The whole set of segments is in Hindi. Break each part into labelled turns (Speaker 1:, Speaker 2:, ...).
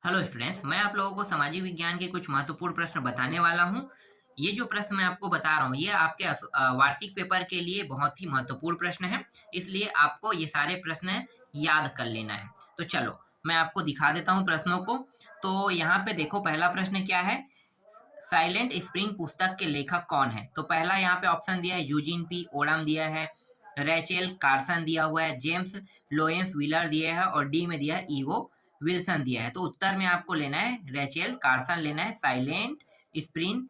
Speaker 1: हेलो स्टूडेंट्स, मैं आप लोगों को सामाजिक विज्ञान के कुछ महत्वपूर्ण प्रश्न बताने वाला हूं। ये जो प्रश्न मैं आपको बता रहा हूं ये आपके वार्षिक पेपर के लिए बहुत ही महत्वपूर्ण प्रश्न है। इसलिए आपको ये सारे प्रश्न याद कर लेना है। तो चलो मैं आपको दिखा देता हूं प्रश्नों को। तो यहाँ पे देखो, पहला प्रश्न क्या है। साइलेंट स्प्रिंग पुस्तक के लेखक कौन है? तो पहला यहाँ पे ऑप्शन दिया है यूजीन पी ओडम दिया है, रेचेल कार्सन दिया हुआ है, जेम्स लोएंस व्हीलर दिया है और डी में दिया है ईवो विल्सन दिया है। तो उत्तर में आपको लेना है रेचेल कार्सन लेना है। साइलेंट स्प्रिंग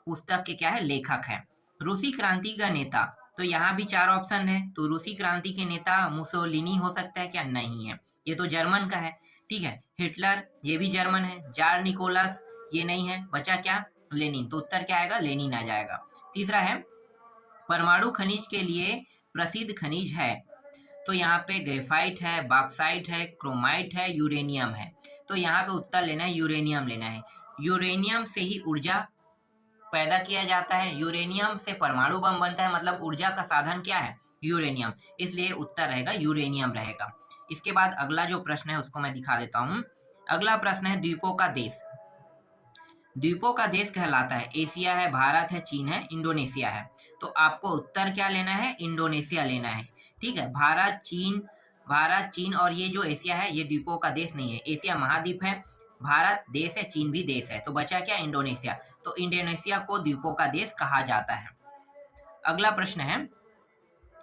Speaker 1: पुस्तक के क्या है, लेखक है। रूसी क्रांति का नेता, तो यहाँ भी चार ऑप्शन है। तो रूसी क्रांति के नेता मुसोलिनी हो सकता है क्या? नहीं है, ये तो जर्मन का है। ठीक है, हिटलर ये भी जर्मन है। जार निकोलस ये नहीं है। बचा क्या? लेनिन। तो उत्तर क्या आएगा? लेनिन आ जाएगा। तीसरा है परमाणु खनिज के लिए प्रसिद्ध खनिज है। तो यहाँ पे ग्रेफाइट है, बॉक्साइट है, क्रोमाइट है, यूरेनियम है। तो यहाँ पे उत्तर लेना है यूरेनियम लेना है। यूरेनियम से ही ऊर्जा पैदा किया जाता है। यूरेनियम से परमाणु बम बनता है, मतलब ऊर्जा का साधन क्या है? यूरेनियम। इसलिए उत्तर रहेगा यूरेनियम रहेगा। इसके बाद अगला जो प्रश्न है उसको मैं दिखा देता हूँ। अगला प्रश्न है द्वीपों का देश। द्वीपों का देश कहलाता है, एशिया है, भारत है, चीन है, इंडोनेशिया है। तो आपको उत्तर क्या लेना है? इंडोनेशिया लेना है। ठीक है, भारत चीन और ये जो एशिया है ये द्वीपों का देश नहीं है। एशिया महाद्वीप है, भारत देश है, चीन भी देश है। तो बचा क्या? इंडोनेशिया। तो इंडोनेशिया को द्वीपों का देश कहा जाता है। अगला प्रश्न है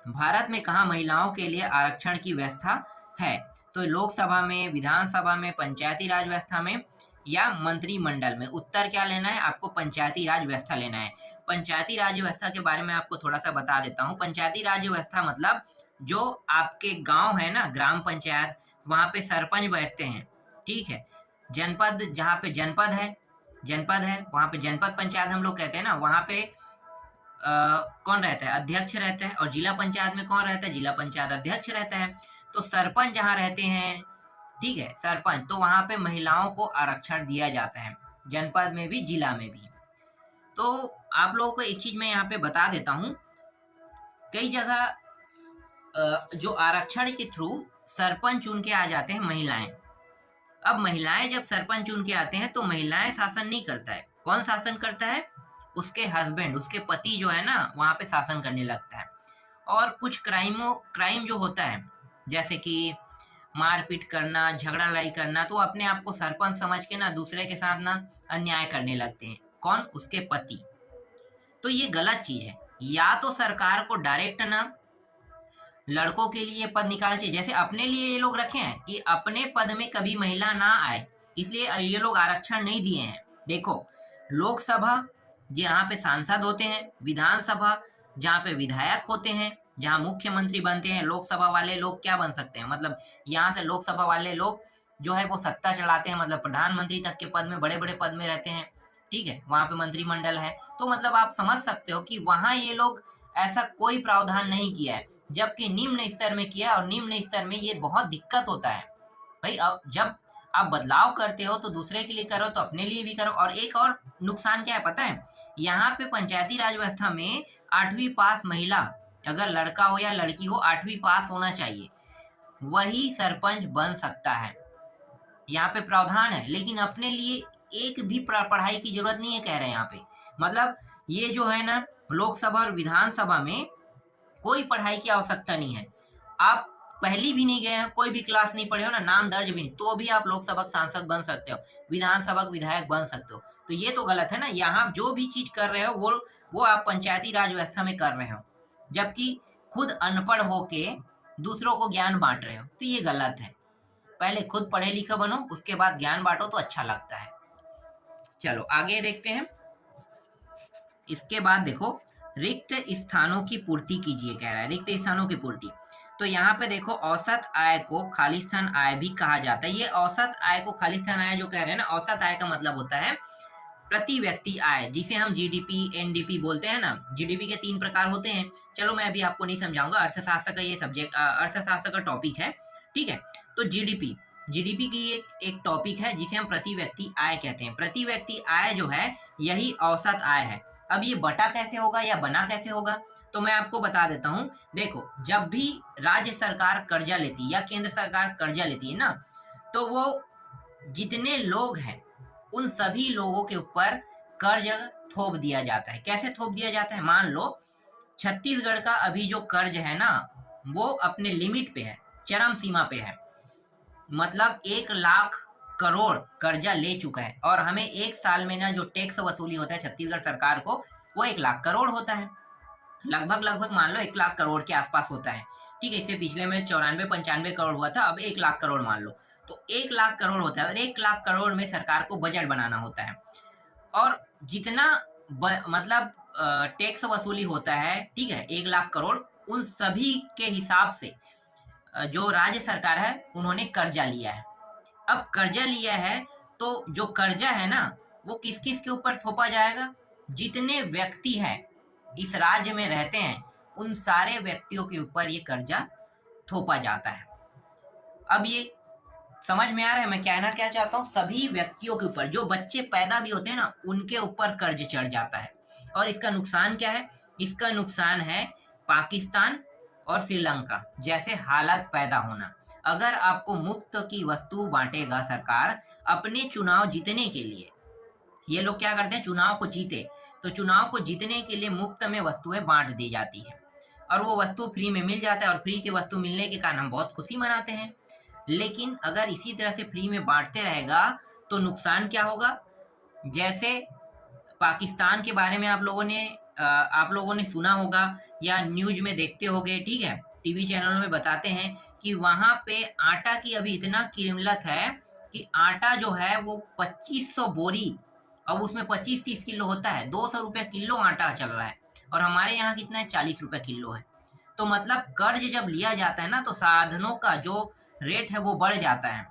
Speaker 1: भारत में कहाँ महिलाओं के लिए आरक्षण की व्यवस्था है? तो लोकसभा में, विधानसभा में, पंचायती राज व्यवस्था में या मंत्रिमंडल में? उत्तर क्या लेना है आपको? पंचायती राज व्यवस्था लेना है। पंचायती राज व्यवस्था के बारे में आपको थोड़ा सा बता देता हूँ। पंचायती राज व्यवस्था मतलब जो आपके गांव है ना, ग्राम पंचायत, वहां पे सरपंच बैठते हैं। ठीक है, जनपद, जहाँ पे जनपद है वहां पे जनपद पंचायत हम लोग कहते हैं ना, वहां पे कौन रहता है? अध्यक्ष रहता है। और जिला पंचायत में कौन रहता है? जिला पंचायत अध्यक्ष रहता है। तो सरपंच जहाँ रहते हैं, ठीक है, सरपंच, तो वहां पे महिलाओं को आरक्षण दिया जाता है, जनपद में भी जिला में भी। तो आप लोगों को एक चीज मैं यहाँ पे बता देता हूँ। कई जगह जो आरक्षण के थ्रू सरपंच चुन के आ जाते हैं महिलाएं। अब महिलाएं जब सरपंच चुन के आते हैं तो महिलाएं शासन नहीं करता है। कौन शासन करता है? उसके हस्बैंड, उसके पति जो है ना, वहां पे शासन करने लगता है। और कुछ क्राइम जो होता है, जैसे कि मारपीट करना, झगड़ा लड़ाई करना, तो अपने आप को सरपंच समझ के ना दूसरे के साथ ना अन्याय करने लगते हैं। कौन? उसके पति। तो ये गलत चीज है। या तो सरकार को डायरेक्ट ना लड़कों के लिए पद निकालना चाहिए, जैसे अपने लिए ये लोग रखे हैं कि अपने पद में कभी महिला ना आए, इसलिए ये लोग आरक्षण नहीं दिए हैं। देखो, लोकसभा जहाँ पे सांसद होते हैं, विधानसभा जहाँ पे विधायक होते हैं, जहाँ मुख्यमंत्री बनते हैं, लोकसभा वाले लोग क्या बन सकते हैं? मतलब यहाँ से लोकसभा वाले लोग जो है वो सत्ता चलाते हैं, मतलब प्रधानमंत्री तक के पद में, बड़े बड़े पद में रहते हैं। ठीक है, वहां पे मंत्रिमंडल है। तो मतलब आप समझ सकते हो कि वहां ये लोग ऐसा कोई प्रावधान नहीं किया है, जबकि निम्न स्तर में किया। और निम्न स्तर में ये बहुत दिक्कत होता है भाई। अब जब आप बदलाव करते हो तो दूसरे के लिए करो, तो अपने लिए भी करो। और एक और नुकसान क्या है पता है? यहाँ पे पंचायती राज व्यवस्था में 8वीं पास महिला, अगर लड़का हो या लड़की हो, 8वीं पास होना चाहिए, वही सरपंच बन सकता है। यहाँ पे प्रावधान है, लेकिन अपने लिए एक भी पढ़ाई की जरूरत नहीं है, कह रहे हैं यहाँ पे। मतलब ये जो है ना, लोकसभा और विधानसभा में कोई पढ़ाई की आवश्यकता नहीं है। आप पहली भी नहीं गए हैं, कोई भी क्लास नहीं पढ़े हो ना, नाम दर्ज भी नहीं, तो भी आप लोकसभा सांसद बन सकते हो, विधानसभा विधायक बन सकते हो। तो ये तो गलत है ना। यहाँ जो भी चीज कर रहे हो वो आप पंचायती राज व्यवस्था में कर रहे हो, जबकि खुद अनपढ़ होके दूसरों को ज्ञान बांट रहे हो। तो ये गलत है। पहले खुद पढ़े लिखे बनो, उसके बाद ज्ञान बांटो, तो अच्छा लगता है। चलो आगे देखते हैं। इसके बाद देखो, रिक्त स्थानों की पूर्ति कीजिए कह रहा है। रिक्त स्थानों की पूर्ति, तो यहाँ पे देखो, औसत आय को खालिस्तान आय भी कहा जाता है। ये औसत आय को खालिस्तान आय जो कह रहे हैं ना, औसत आय का मतलब होता है प्रति व्यक्ति आय, जिसे हम जीडीपी एनडीपी बोलते हैं ना। जीडीपी के 3 प्रकार होते हैं। चलो मैं अभी आपको नहीं समझाऊंगा, अर्थशास्त्र का ये सब्जेक्ट, अर्थशास्त्र का टॉपिक है। ठीक है, तो जीडीपी जीडीपी की एक टॉपिक है जिसे हम प्रति व्यक्ति आय कहते हैं। प्रति व्यक्ति आय जो है यही औसत आय है। अब ये बटा कैसे होगा या बना कैसे होगा, तो मैं आपको बता देता हूँ। देखो, जब भी राज्य सरकार कर्जा लेती है या केंद्र सरकार कर्जा लेती है ना, तो वो जितने लोग हैं उन सभी लोगों के ऊपर कर्ज थोप दिया जाता है। कैसे थोप दिया जाता है? मान लो छत्तीसगढ़ का अभी जो कर्ज है ना, वो अपने लिमिट पे है, चरम सीमा पे है। मतलब 1 लाख करोड़ कर्जा ले चुका है, और हमें एक साल में ना जो टैक्स वसूली होता है छत्तीसगढ़ सरकार को, वो 1 लाख करोड़ होता है। लगभग लगभग मान लो 1 लाख करोड़ के आसपास होता है। ठीक है, इससे पिछले में 94-95 करोड़ हुआ था, अब 1 लाख करोड़ मान लो। तो 1 लाख करोड़ होता है, और 1 लाख करोड़ में सरकार को बजट बनाना होता है। और जितना मतलब टैक्स वसूली होता है, ठीक है, 1 लाख करोड़, उन सभी के हिसाब से जो राज्य सरकार है उन्होंने कर्जा लिया है। अब कर्जा लिया है तो जो कर्जा है ना, वो किस किस के ऊपर थोपा जाएगा? जितने व्यक्ति हैं इस राज्य में रहते हैं, उन सारे व्यक्तियों के ऊपर ये कर्जा थोपा जाता है। अब ये समझ में आ रहा है मैं कहना क्या चाहता हूँ? सभी व्यक्तियों के ऊपर, जो बच्चे पैदा भी होते हैं ना, उनके ऊपर कर्ज चढ़ जाता है। और इसका नुकसान क्या है? इसका नुकसान है पाकिस्तान और श्रीलंका जैसे हालात पैदा होना। अगर आपको मुफ्त की वस्तु बांटेगा सरकार अपने चुनाव जीतने के लिए, ये लोग क्या करते हैं, चुनाव को जीते तो चुनाव को जीतने के लिए मुफ्त में वस्तुएं बांट दी जाती है, और वो वस्तु फ्री में मिल जाता है, और फ्री की वस्तु मिलने के कारण हम बहुत खुशी मनाते हैं। लेकिन अगर इसी तरह से फ्री में बांटते रहेगा तो नुकसान क्या होगा? जैसे पाकिस्तान के बारे में आप लोगों ने सुना होगा या न्यूज में देखते होंगे, ठीक है, टीवी चैनलों में बताते हैं कि वहां पे आटा की अभी इतना किल्लत है कि आटा जो है वो 2500 बोरी, अब उसमें 25-30 किलो होता है, 200 रुपये किलो आटा चल रहा है, और हमारे यहाँ कितना है, 40 रुपये किलो है। तो मतलब कर्ज जब लिया जाता है ना, तो साधनों का जो रेट है वो बढ़ जाता है।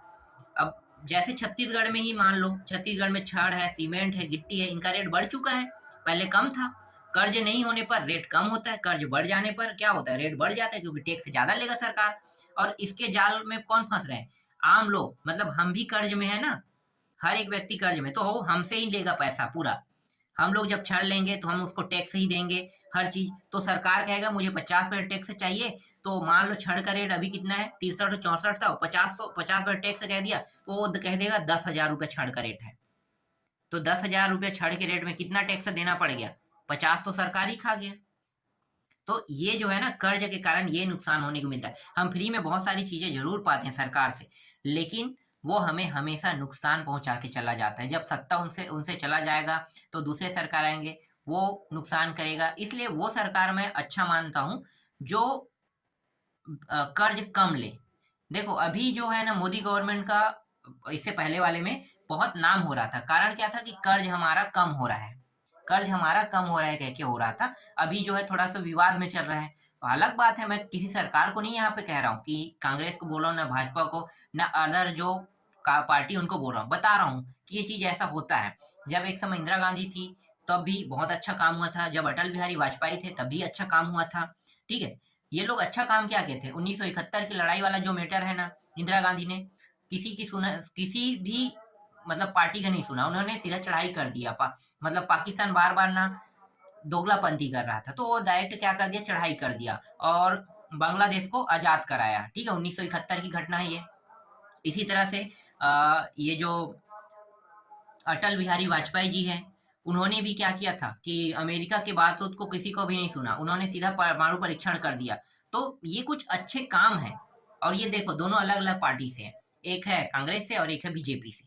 Speaker 1: अब जैसे छत्तीसगढ़ में ही मान लो, छत्तीसगढ़ में छड़ है, सीमेंट है, गिट्टी है, इनका रेट बढ़ चुका है, पहले कम था। कर्ज नहीं होने पर रेट कम होता है, कर्ज बढ़ जाने पर क्या होता है, रेट बढ़ जाता है, क्योंकि टैक्स ज्यादा लेगा सरकार। और इसके जाल में कौन फंस रहे हैं? आम लोग, मतलब हम भी कर्ज में है ना, हर एक व्यक्ति कर्ज में, तो हो हमसे ही लेगा पैसा पूरा। हम लोग जब छड़ लेंगे तो हम उसको टैक्स ही देंगे, हर चीज। तो सरकार कहेगा मुझे 50% टैक्स चाहिए, तो मान लो छड़ का रेट अभी कितना है, 63-64 था, 50% टैक्स कह दिया तो वो कह देगा 10,000 रुपये छड़ का रेट है। तो 10,000 रुपये छड़ के रेट में कितना टैक्स देना पड़ गया? 50 तो सरकार ही खा गया। तो ये जो है ना, कर्ज के कारण ये नुकसान होने को मिलता है। हम फ्री में बहुत सारी चीजें जरूर पाते हैं सरकार से, लेकिन वो हमें हमेशा नुकसान पहुंचा के चला जाता है। जब सत्ता उनसे उनसे चला जाएगा तो दूसरे सरकार आएंगे, वो नुकसान करेगा। इसलिए वो सरकार मैं अच्छा मानता हूं जो कर्ज कम ले। देखो अभी जो है ना मोदी गवर्नमेंट का, इससे पहले वाले में बहुत नाम हो रहा था। कारण क्या था कि कर्ज हमारा कम हो रहा है, कर्ज हमारा कम हो रहा है कह के हो रहा था। अभी जो है थोड़ा सा विवाद में चल रहा है, तो अलग बात है, मैं किसी सरकार को नहीं यहाँ पे कह रहा हूँ कि कांग्रेस को बोल रहा हूँ, ना भाजपा को, ना अदर जो पार्टी उनको बोल रहा हूँ, बता रहा हूँ कि ये चीज ऐसा होता है। जब एक समय इंदिरा गांधी थी तब भी बहुत अच्छा काम हुआ था, जब अटल बिहारी वाजपेयी थे तब भी अच्छा काम हुआ था। ठीक है, ये लोग अच्छा काम क्या कहते हैं, 1971 की लड़ाई वाला जो मैटर है ना, इंदिरा गांधी ने किसी भी मतलब पार्टी का नहीं सुना, उन्होंने सीधा चढ़ाई कर दिया। मतलब पाकिस्तान बार बार ना दोगलापंथी कर रहा था, तो वो डायरेक्ट क्या कर दिया, चढ़ाई कर दिया, और बांग्लादेश को आजाद कराया। ठीक है, 1971 की घटना है ये। इसी तरह से ये जो अटल बिहारी वाजपेयी जी हैं, उन्होंने भी क्या किया था कि अमेरिका के बात को किसी को भी नहीं सुना, उन्होंने सीधा परमाणु परीक्षण कर दिया। तो ये कुछ अच्छे काम है, और ये देखो दोनों अलग अलग पार्टी से हैं, एक है कांग्रेस से और एक है बीजेपी से,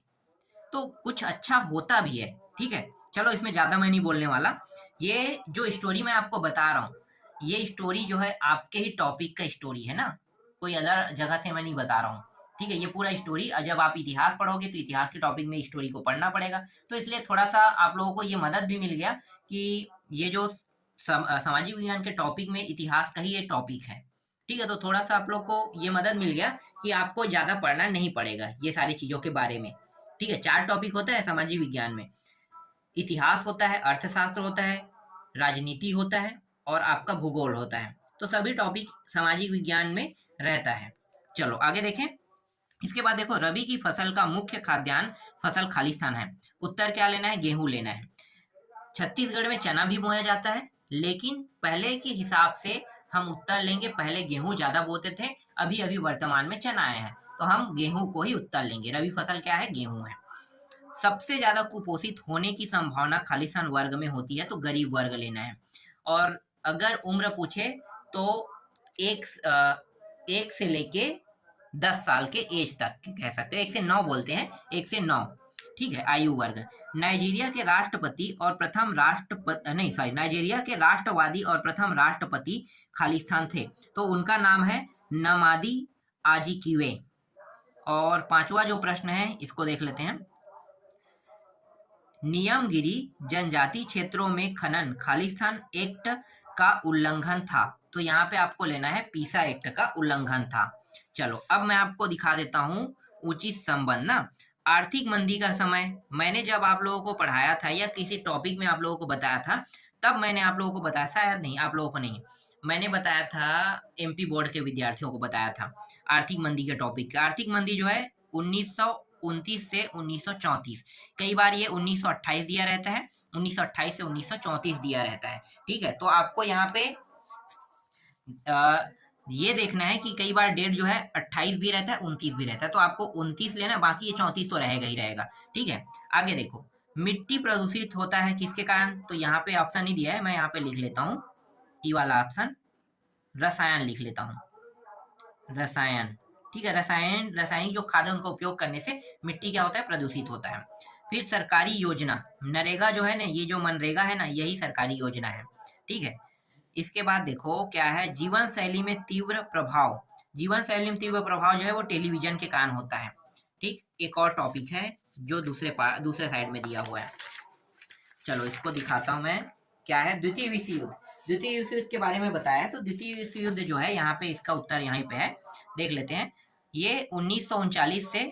Speaker 1: तो कुछ अच्छा होता भी है। ठीक है, चलो इसमें ज्यादा मैं नहीं बोलने वाला। ये जो स्टोरी मैं आपको बता रहा हूँ, ये स्टोरी जो है आपके ही टॉपिक का स्टोरी है ना, कोई अदर जगह से मैं नहीं बता रहा हूँ। ठीक है, ये पूरा स्टोरी जब आप इतिहास पढ़ोगे तो इतिहास के टॉपिक में स्टोरी को पढ़ना पड़ेगा। तो इसलिए थोड़ा सा आप लोगों को ये मदद भी मिल गया कि ये जो सामाजिक विज्ञान के टॉपिक में इतिहास का ही ये टॉपिक है। ठीक है, तो थोड़ा सा आप लोग को ये मदद मिल गया कि आपको ज्यादा पढ़ना नहीं पड़ेगा ये सारी चीजों के बारे में। ठीक है, 4 टॉपिक होता है सामाजिक विज्ञान में, इतिहास होता है, अर्थशास्त्र होता है, राजनीति होता है, और आपका भूगोल होता है। तो सभी टॉपिक सामाजिक विज्ञान में रहता है। चलो आगे देखें। इसके बाद देखो, रबी की फसल का मुख्य खाद्यान्न फसल खालिस्तान है। उत्तर क्या लेना है, गेहूं लेना है। छत्तीसगढ़ में चना भी बोया जाता है, लेकिन पहले के हिसाब से हम उत्तर लेंगे, पहले गेहूं ज्यादा बोते थे, अभी अभी वर्तमान में चना आया है। तो हम गेहूं को ही उत्तर लेंगे। रबी फसल क्या है? गेहूं है। सबसे ज्यादा कुपोषित होने की संभावना खालिस्तान वर्ग में होती है, तो गरीब वर्ग लेना है। और अगर उम्र पूछे तो एक से लेके 10 साल के एज तक कह सकते हैं, 1 से 9 बोलते हैं, 1 से 9, ठीक है, आयु वर्ग। नाइजीरिया के राष्ट्रपति और प्रथम राष्ट्रपति नहीं सॉरी नाइजीरिया के राष्ट्रवादी और प्रथम राष्ट्रपति खालिस्तान थे, तो उनका नाम है नमादी आजिकिवे। और पांचवा जो प्रश्न है इसको देख लेते हैं। नियमगिरी जनजाति क्षेत्रों में खनन खालिस्तान एक्ट का उल्लंघन था, तो यहाँ पे आपको लेना है पीसा एक्ट का उल्लंघन था। चलो अब मैं आपको दिखा देता हूँ उचित संबंध ना। आर्थिक मंदी का समय मैंने जब आप लोगों को पढ़ाया था या किसी टॉपिक में आप लोगों को बताया था, तब मैंने आप लोगों को बताया, शायद नहीं आप लोगों को नहीं, मैंने बताया था एमपी बोर्ड के विद्यार्थियों को बताया था आर्थिक मंदी के टॉपिक का। आर्थिक मंदी जो है 1929 से 1934, कई बार ये 1928 दिया रहता है, 1928 से 1934 दिया रहता है, ठीक है। तो आपको यहाँ पे ये देखना है कि कई बार डेट जो है 28 भी रहता है, 29 भी रहता है, तो आपको 29 लेना, बाकी ये 34 तो रहेगा ही रहेगा, ठीक है। आगे देखो, मिट्टी प्रदूषित होता है किसके कारण? तो यहाँ पे ऑप्शन नहीं दिया है, मैं यहाँ पे लिख लेता हूँ ई वाला ऑप्शन, रसायन लिख लेता हूँ, रसायन, ठीक है। रासायनिक जो खाद है उनका उपयोग करने से मिट्टी क्या होता है? प्रदूषित होता है। फिर सरकारी योजना, नरेगा जो है ना, ये जो मनरेगा है ना, यही सरकारी योजना है, ठीक है। इसके बाद देखो क्या है, जीवन शैली में तीव्र प्रभाव। जीवन शैली में तीव्र प्रभाव जो है वो टेलीविजन के कारण होता है, ठीक। एक और टॉपिक है जो दूसरे साइड में दिया हुआ है, चलो इसको दिखाता हूं मैं। क्या है? द्वितीय विश्व युद्ध। द्वितीय विश्व युद्ध के बारे में बताया, तो द्वितीय विश्व युद्ध जो है यहाँ पे इसका उत्तर यहीं पे है, देख लेते हैं। ये 1939 से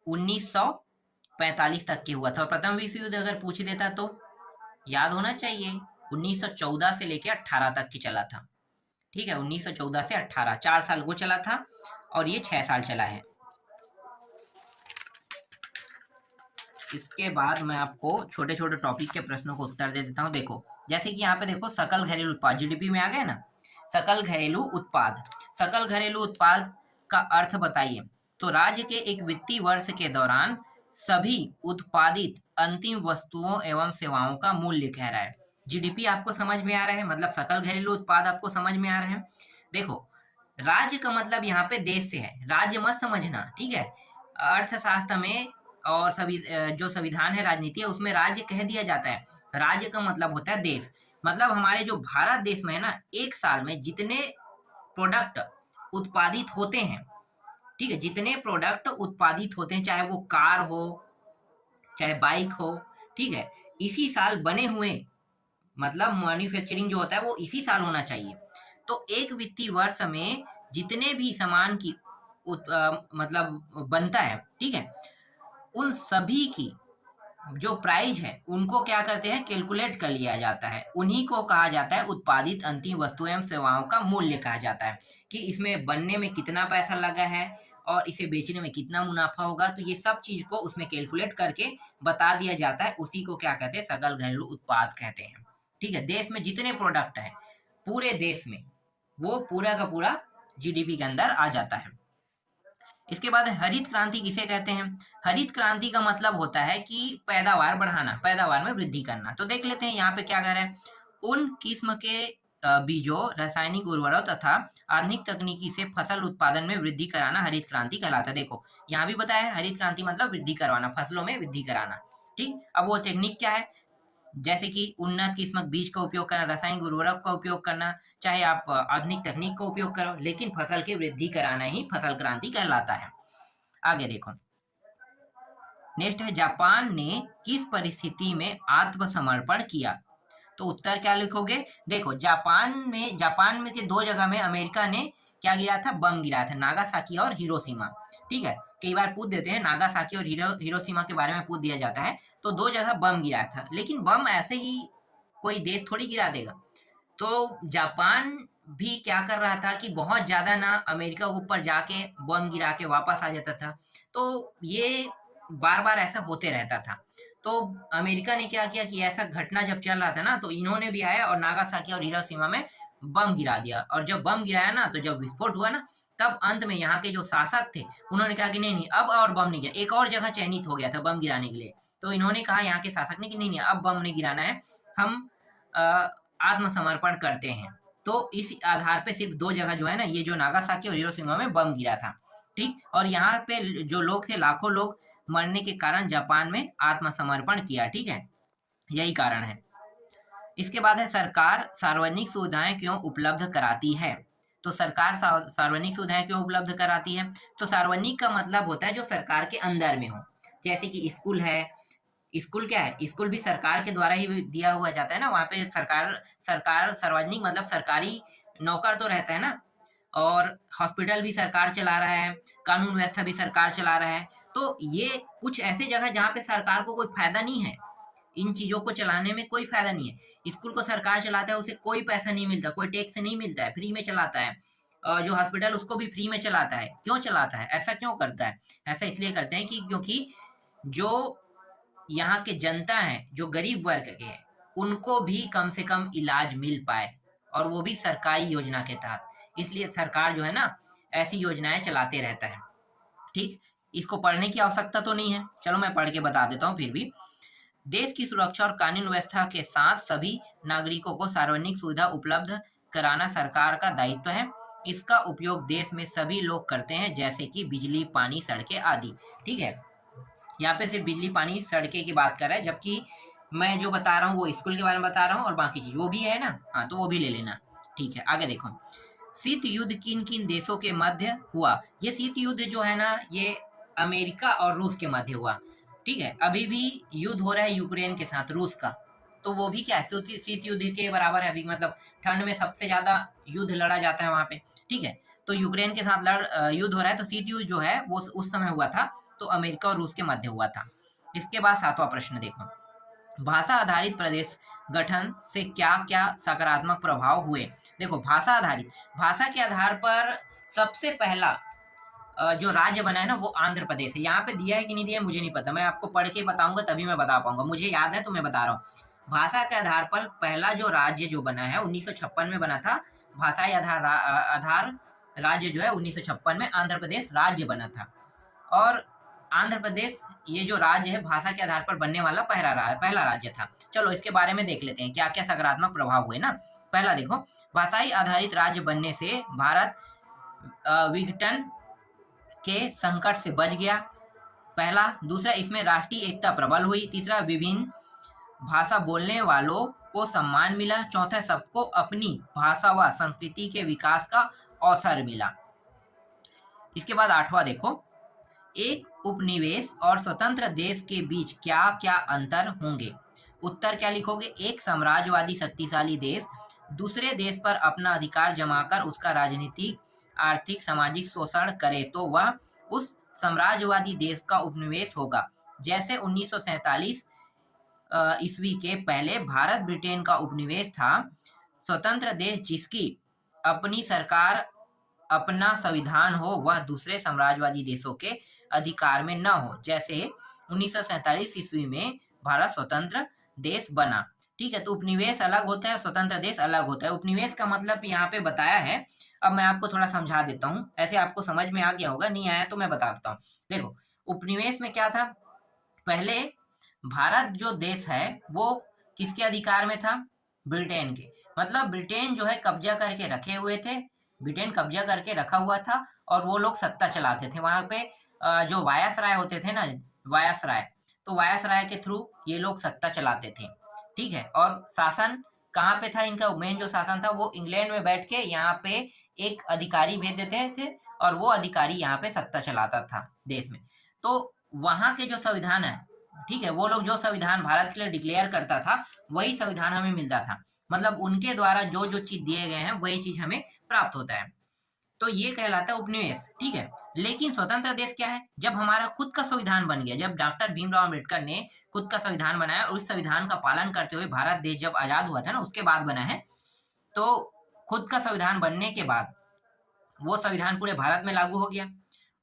Speaker 1: 1945 तक के हुआ था। प्रथम विश्व युद्ध अगर पूछ देता तो याद होना चाहिए, 1914 से लेकर 18 तक की चला था, ठीक है। 1914 से 18, 4 साल वो चला था और ये 6 साल चला है। इसके बाद मैं आपको छोटे छोटे टॉपिक के प्रश्नों को उत्तर दे देता हूँ। देखो जैसे कि यहाँ पे देखो, सकल घरेलू उत्पाद, जीडीपी में आ गया ना, सकल घरेलू उत्पाद। सकल घरेलू उत्पाद का अर्थ बताइए। तो राज्य के एक वित्तीय वर्ष के दौरान सभी उत्पादित अंतिम वस्तुओं एवं सेवाओं का मूल्य कह रहा है। जीडीपी आपको समझ में आ रहा है, मतलब सकल घरेलू उत्पाद आपको समझ में आ रहा है। देखो राज्य का मतलब यहाँ पे देश से है, राज्य मत समझना, ठीक है। अर्थशास्त्र में और सभी जो संविधान है, राजनीति है, उसमें राज्य कह दिया जाता है। राज्य का मतलब होता है देश। मतलब हमारे जो भारत देश में है ना, एक साल में जितने प्रोडक्ट उत्पादित होते हैं, ठीक है, जितने प्रोडक्ट उत्पादित होते हैं, चाहे वो कार हो चाहे बाइक हो, ठीक है, इसी साल बने हुए, मतलब मैन्युफैक्चरिंग जो होता है वो इसी साल होना चाहिए। तो एक वित्तीय वर्ष में जितने भी सामान की मतलब बनता है, ठीक है, उन सभी की जो प्राइस है उनको क्या करते हैं? कैलकुलेट कर लिया जाता है। उन्हीं को कहा जाता है उत्पादित अंतिम वस्तुएं एवं सेवाओं का मूल्य कहा जाता है, कि इसमें बनने में कितना पैसा लगा है और इसे बेचने में कितना मुनाफा होगा। तो ये सब चीज को उसमें कैलकुलेट करके बता दिया जाता है, उसी को क्या कहते हैं? सकल घरेलू उत्पाद कहते हैं, ठीक है। देश में जितने प्रोडक्ट है पूरे देश में, वो पूरा का पूरा जीडीपी के अंदर आ जाता है। इसके बाद हरित क्रांति किसे कहते हैं? हरित क्रांति का मतलब होता है कि पैदावार बढ़ाना, पैदावार में वृद्धि करना। तो देख लेते हैं यहाँ पे क्या कह रहे हैं, उन किस्म के बीजों, रासायनिक उर्वरक तथा आधुनिक तकनीकी से फसल उत्पादन में वृद्धि कराना हरित क्रांति कहलाता है। देखो यहाँ भी बताया है, हरित क्रांति मतलब वृद्धि करवाना, फसलों में वृद्धि कराना, ठीक। अब वो टेक्निक क्या है? जैसे कि उन्नत किस्म बीज का उपयोग करना, रासायनिक उर्वरक का उपयोग करना, चाहे आप आधुनिक तकनीक का उपयोग करो, लेकिन फसल की वृद्धि कराना ही फसल क्रांति कहलाता है। आगे देखो, नेक्स्ट है, जापान ने किस परिस्थिति में आत्मसमर्पण किया? तो उत्तर क्या लिखोगे? देखो जापान में से 2 जगह में अमेरिका ने क्या गिरा था? बम गिराया था, नागासाकी और हिरोशिमा, ठीक है। कई बार पूछ देते हैं, नागासाकी और हिरोशिमा के बारे में पूछ दिया जाता है, तो 2 जगह बम गिराया था। लेकिन बम ऐसे ही कोई देश थोड़ी गिरा देगा। तो जापान भी क्या कर रहा था कि बहुत ज्यादा ना अमेरिका के ऊपर जाके बम गिरा के वापस आ जाता था। तो ये बार बार ऐसा होते रहता था। तो अमेरिका ने क्या किया कि ऐसा घटना जब चल रहा था ना, तो इन्होंने भी आया और नागासाकी और हिरोशिमा में बम गिरा दिया। और जब बम गिराया ना, तो जब विस्फोट हुआ ना, तब अंत में यहाँ के जो शासक थे उन्होंने कहा कि नहीं नहीं अब और बम नहीं गिरा। एक और जगह चयनित हो गया था बम गिराने के लिए, तो इन्होंने कहा यहाँ के शासक ने कि नहीं नहीं अब बम नहीं गिराना है, हम आत्मसमर्पण करते हैं। तो इस आधार पे सिर्फ 2 जगह जो है ना, ये जो नागासाकी और हिरोशिमा में बम गिरा था, ठीक। और यहाँ पे जो लोग थे, लाखों लोग मरने के कारण जापान में आत्मसमर्पण किया, ठीक है, यही कारण है। इसके बाद है सरकार सार्वजनिक सुविधाएं क्यों उपलब्ध कराती है। तो सरकार सार्वजनिक सुविधाएं क्यों उपलब्ध कराती है, तो सार्वजनिक का मतलब होता है जो सरकार के अंदर में हो, जैसे कि स्कूल है। स्कूल क्या है, स्कूल भी सरकार के द्वारा ही दिया हुआ जाता है ना, वहाँ पे सरकार सरकार सार्वजनिक मतलब सरकारी नौकर तो रहता है ना। और हॉस्पिटल भी सरकार चला रहा है, कानून व्यवस्था भी सरकार चला रहा है। तो ये कुछ ऐसे जगह जहाँ पे सरकार को कोई फायदा नहीं है, इन चीजों को चलाने में कोई फायदा नहीं है। स्कूल को सरकार चलाता है, उसे कोई पैसा नहीं मिलता, कोई टैक्स नहीं मिलता है, फ्री में चलाता है। और जो हॉस्पिटल उसको भी फ्री में चलाता है। क्यों चलाता है, ऐसा क्यों करता है, ऐसा इसलिए करते हैं कि क्योंकि जो यहाँ के जनता है, जो गरीब वर्ग के हैं, उनको भी कम से कम इलाज मिल पाए, और वो भी सरकारी योजना के तहत। इसलिए सरकार जो है ना ऐसी योजनाएं चलाते रहता है, ठीक। इसको पढ़ने की आवश्यकता तो नहीं है, चलो मैं पढ़ के बता देता हूँ फिर भी। देश की सुरक्षा और कानून व्यवस्था के साथ सभी नागरिकों को सार्वजनिक सुविधा उपलब्ध कराना सरकार का दायित्व है। इसका उपयोग देश में सभी लोग करते हैं, जैसे कि बिजली, पानी, सड़कें आदि, ठीक है। यहाँ पे सिर्फ बिजली, पानी, सड़कें की बात कर रहा है, जबकि मैं जो बता रहा हूँ वो स्कूल के बारे में बता रहा हूँ, और बाकी चीज वो भी है ना, हाँ तो वो भी ले लेना, ठीक है। आगे देखो, शीत युद्ध किन किन देशों के मध्य हुआ। ये शीत युद्ध जो है ना, ये अमेरिका और रूस के मध्य हुआ, ठीक है। अभी भी युद्ध हो रहा है यूक्रेन के साथ रूस का, तो वो भी क्या है, शीत युद्ध के बराबर है अभी, मतलब ठंड में सबसे ज्यादा युद्ध लड़ा जाता है वहां पे, ठीक है। तो यूक्रेन के साथ युद्ध हो रहा है, तो शीत युद्ध जो है वो उस समय हुआ था, तो अमेरिका और रूस के मध्य हुआ था। इसके बाद 7वां प्रश्न देखो, भाषा आधारित प्रदेश गठन से क्या क्या सकारात्मक प्रभाव हुए। देखो, भाषा आधारित, भाषा के आधार पर सबसे पहला जो राज्य बना है ना वो आंध्र प्रदेश है। यहाँ पे दिया है कि नहीं दिया है मुझे नहीं पता, मैं आपको पढ़ के बताऊंगा तभी मैं बता पाऊंगा, मुझे याद है तो मैं बता रहा हूँ। भाषा के आधार पर पहला जो राज्य जो बना है 1956 में बना था, भाषाई आधार राज्य जो है 1956 में आंध्र प्रदेश राज्य बना था। और आंध्र प्रदेश ये जो राज्य है भाषा के आधार पर बनने वाला पहला राज्य था। चलो इसके बारे में देख लेते हैं क्या क्या सकारात्मक प्रभाव हुए ना। पहला देखो, भाषाई आधारित राज्य बनने से भारत विघटन के संकट से बच गया, पहला। दूसरा, इसमें राष्ट्रीय एकता प्रबल हुई। तीसरा, विभिन्न भाषा बोलने वालों को सम्मान मिला। चौथा, सबको अपनी भाषा व संस्कृति के विकास का अवसर मिला। इसके बाद 8वां देखो, एक उपनिवेश और स्वतंत्र देश के बीच क्या क्या अंतर होंगे। उत्तर क्या लिखोगे, एक साम्राज्यवादी शक्तिशाली देश दूसरे देश पर अपना अधिकार जमाकर उसका राजनीतिक, आर्थिक, सामाजिक शोषण करे तो वह उस साम्राज्यवादी देश का उपनिवेश होगा। जैसे 1947 ईस्वी के पहले भारत ब्रिटेन का उपनिवेश था। स्वतंत्र देश जिसकी अपनी सरकार, अपना संविधान हो, वह दूसरे साम्राज्यवादी देशों के अधिकार में न हो। जैसे 1947 ईस्वी में भारत स्वतंत्र देश बना, ठीक है। तो उपनिवेश अलग होता है, स्वतंत्र देश अलग होता है। उपनिवेश का मतलब यहाँ पे बताया है, अब मैं आपको थोड़ा समझा देता हूँ, ऐसे आपको समझ में आ गया होगा, नहीं आया तो मैं बता देता हूँ। देखो, उपनिवेश में क्या था, पहले भारत जो देश है वो किसके अधिकार में था, ब्रिटेन के। मतलब ब्रिटेन जो है कब्जा करके रखे हुए थे, ब्रिटेन कब्जा करके रखा हुआ था, और वो लोग सत्ता चलाते थे वहां पे। जो वायसराय होते थे ना, वायसराय, तो वायसराय के थ्रू ये लोग सत्ता चलाते थे, ठीक है। और शासन कहाँ पे था, इनका मेन जो शासन था वो इंग्लैंड में बैठ के यहाँ पे एक अधिकारी भेज देते थे, और वो अधिकारी यहाँ पे सत्ता चलाता था देश में। तो वहां के जो संविधान है, ठीक है, वो लोग जो संविधान भारत के लिए डिक्लेयर करता था वही संविधान हमें मिलता था। मतलब उनके द्वारा जो जो चीज दिए गए हैं वही चीज हमें प्राप्त होता है। तो ये कहलाता है उपनिवेश, ठीक है। लेकिन स्वतंत्र देश क्या है, जब हमारा खुद का संविधान बन गया, जब डॉक्टर भीमराव अम्बेडकर ने खुद का संविधान बनाया और उस संविधान का पालन करते हुए भारत देश जब आजाद हुआ था ना, उसके बाद बना है। तो खुद का संविधान बनने के बाद वो संविधान पूरे भारत में लागू हो गया,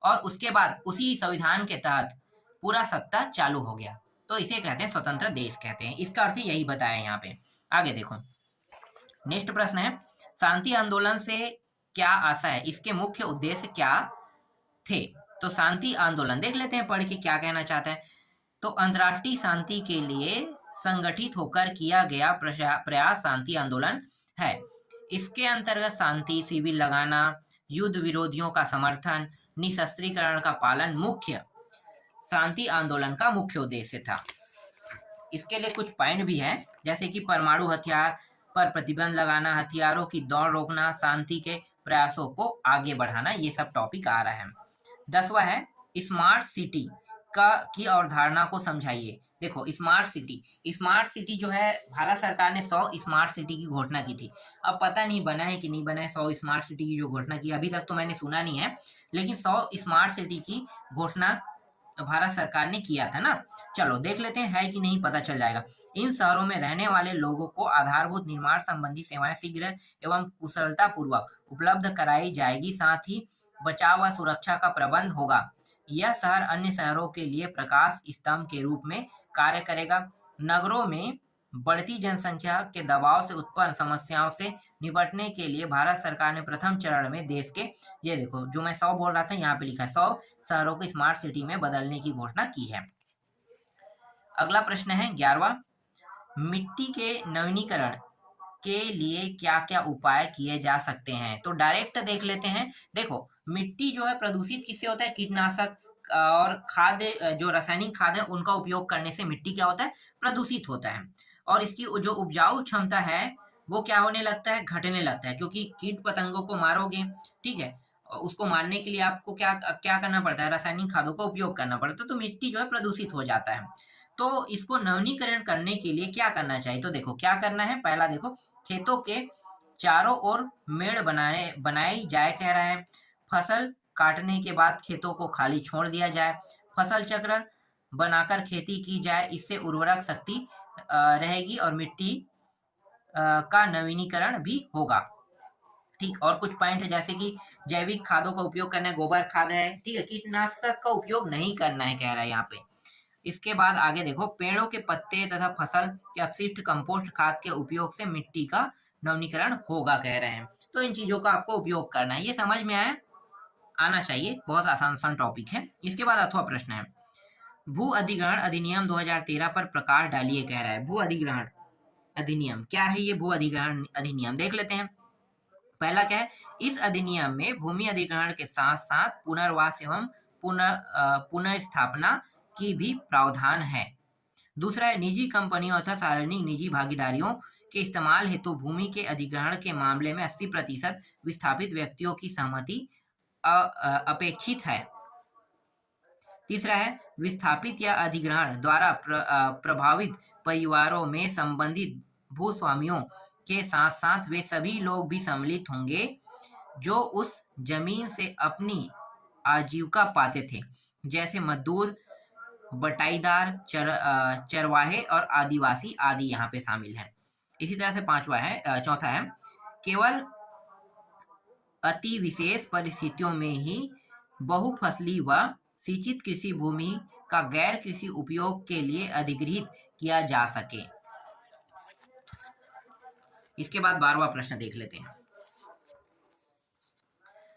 Speaker 1: और उसके बाद उसी संविधान के तहत पूरा सत्ता चालू हो गया। तो इसे कहते हैं स्वतंत्र देश कहते हैं, इसका अर्थ यही बताया यहाँ पे। आगे देखो, नेक्स्ट प्रश्न है, शांति आंदोलन से क्या आशय, इसके मुख्य उद्देश्य क्या थे? तो शांति आंदोलन देख लेते हैं पढ़ के क्या कहना चाहता है। तो अंतर्राष्ट्रीय शांति के लिए संगठित होकर किया गया प्रयास शांति आंदोलन है। इसके अंतर्गत शांति शिविर लगाना, युद्ध विरोधियों का समर्थन, निशस्त्रीकरण का पालन मुख्य शांति आंदोलन का मुख्य उद्देश्य था। इसके लिए कुछ पॉइंट भी है, जैसे कि परमाणु हथियार पर प्रतिबंध लगाना, हथियारों की दौड़ रोकना, शांति के प्रयासों को आगे बढ़ाना, ये सब टॉपिक आ रहा है। 10वां है स्मार्ट सिटी की अवधारणा को समझाइए। देखो स्मार्ट सिटी जो है, भारत सरकार ने 100 स्मार्ट सिटी की घोषणा की थी। अब पता नहीं बना है कि नहीं बना है 100 स्मार्ट सिटी की जो घोषणा की, अभी तक तो मैंने सुना नहीं है, लेकिन 100 स्मार्ट सिटी की घोषणा भारत सरकार ने किया था ना। चलो देख लेते हैं है कि नहीं, पता चल जाएगा। इन शहरों में रहने वाले लोगों को आधारभूत निर्माण संबंधी सेवाएं शीघ्र एवं कुशलता पूर्वक उपलब्ध कराई जाएगी, साथ ही बचाव व सुरक्षा का प्रबंध होगा। यह शहर अन्य शहरों के लिए प्रकाश स्तंभ के रूप में कार्य करेगा। नगरों में बढ़ती जनसंख्या के दबाव से उत्पन्न समस्याओं से निपटने के लिए भारत सरकार ने प्रथम चरण में देश के, ये देखो जो मैं 100 बोल रहा था यहाँ पे लिखा है, 100 शहरों को स्मार्ट सिटी में बदलने की घोषणा की है। अगला प्रश्न है 11वां, मिट्टी के नवीनीकरण के लिए क्या क्या उपाय किए जा सकते हैं? तो डायरेक्ट देख लेते हैं। देखो मिट्टी जो है प्रदूषित किससे होता है? कीटनाशक और खाद्य, जो रासायनिक खाद है उनका उपयोग करने से मिट्टी क्या होता है? प्रदूषित होता है। और इसकी जो उपजाऊ क्षमता है वो क्या होने लगता है? घटने लगता है, क्योंकि कीट पतंगों को मारोगे, ठीक है, उसको मारने के लिए आपको क्या क्या करना पड़ता है? रासायनिक खादों का उपयोग करना पड़ता है, तो मिट्टी जो है प्रदूषित हो जाता है। तो इसको नवीनीकरण करने के लिए क्या करना चाहिए? तो देखो क्या करना है, पहला देखो खेतों के चारों ओर मेड़ बनाई जाए कह रहा है। फसल काटने के बाद खेतों को खाली छोड़ दिया जाए। फसल चक्र बनाकर खेती की जाए, इससे उर्वरक शक्ति रहेगी और मिट्टी का नवीनीकरण भी होगा। ठीक, और कुछ पॉइंट है जैसे कि जैविक खादों का उपयोग करना है, गोबर खाद है, ठीक है, कीटनाशक का उपयोग नहीं करना है कह रहा है यहाँ पे। इसके बाद आगे देखो पेड़ों के पत्ते तथा फसल के अपशिष्ट कंपोस्ट खाद के उपयोग से मिट्टी का नवीनीकरण होगा कह रहे हैं। तो इन चीजों का आपको उपयोग करना है, ये समझ में आना चाहिए, बहुत आसान टॉपिक है। इसके बाद अथवा प्रश्न है, भू अधिग्रहण अधिनियम 2013 पर प्रकाश डालिए कह रहा है। भू अधिग्रहण अधिनियम क्या है? ये भू अधिग्रहण अधिनियम देख लेते हैं। पहला क्या है, इस अधिनियम में भूमि अधिग्रहण के साथ साथ पुनर्वास एवं पुनर्स्थापना की भी प्रावधान है। दूसरा है, निजी कंपनियों अथवा सार्वजनिक निजी भागीदारियों के इस्तेमाल हेतु भूमि के अधिग्रहण के मामले में 80% विस्थापित व्यक्तियों की सहमति अपेक्षित है। तीसरा है, विस्थापित या अधिग्रहण द्वारा प्रभावित परिवारों में संबंधित भूस्वामियों के साथ साथ वे सभी लोग भी सम्मिलित होंगे जो उस जमीन से अपनी आजीविका पाते थे, जैसे मजदूर, बटाईदार, चरवाहे और आदिवासी आदि यहाँ पे शामिल हैं। इसी तरह से चौथा है, केवल अति विशेष परिस्थितियों में ही बहुफसली व सिंचित कृषि भूमि का गैर कृषि उपयोग के लिए अधिग्रहित किया जा सके। इसके बाद 12वां प्रश्न देख लेते हैं।